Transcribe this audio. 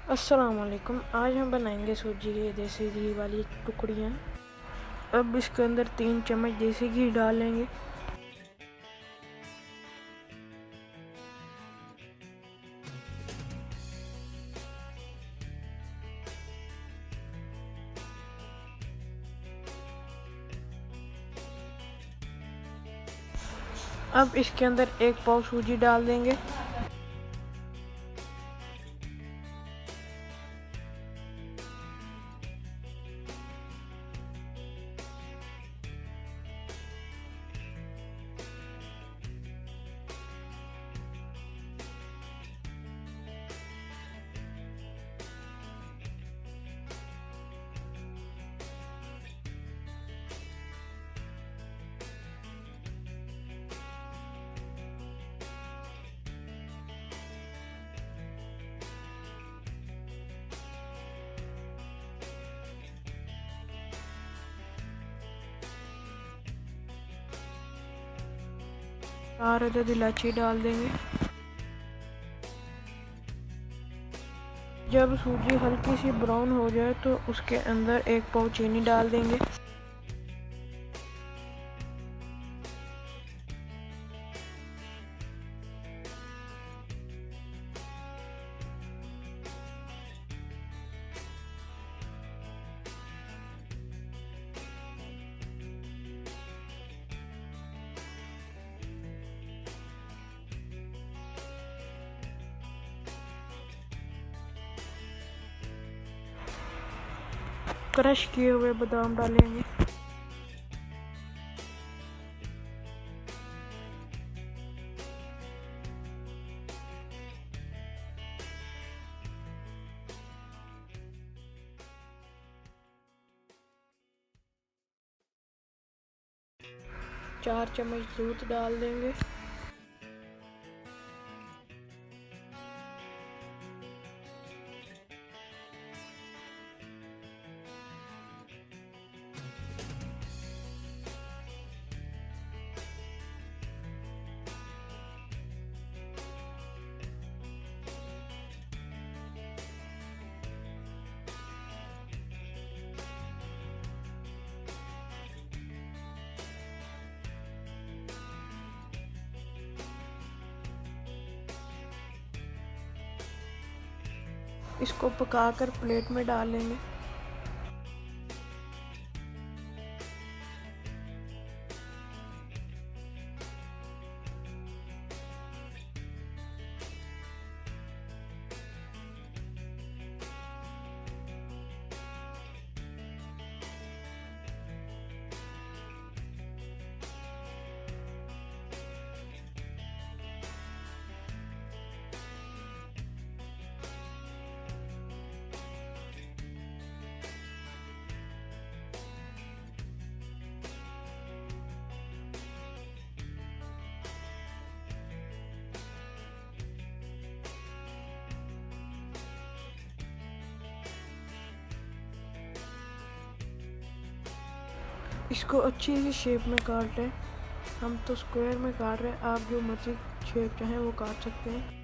अस्सलाम वालेकुम। आज हम बनाएंगे सूजी की देसी घी वाली टुकड़ियाँ। अब इसके अंदर 3 चम्मच देसी घी डालेंगे। अब इसके अंदर 1 पाव सूजी डाल देंगे। चार अदद इलायची डाल देंगे। जब सूजी हल्की सी ब्राउन हो जाए तो उसके अंदर 1 पाव चीनी डाल देंगे। क्रश किए हुए बादाम डालेंगे। चार चम्मच दूध डाल देंगे। इसको पकाकर प्लेट में डाल लेंगे। इसको अच्छी सी शेप में काट लें। हम तो स्क्वायर में काट रहे हैं, आप जो मर्जी शेप चाहें वो काट सकते हैं।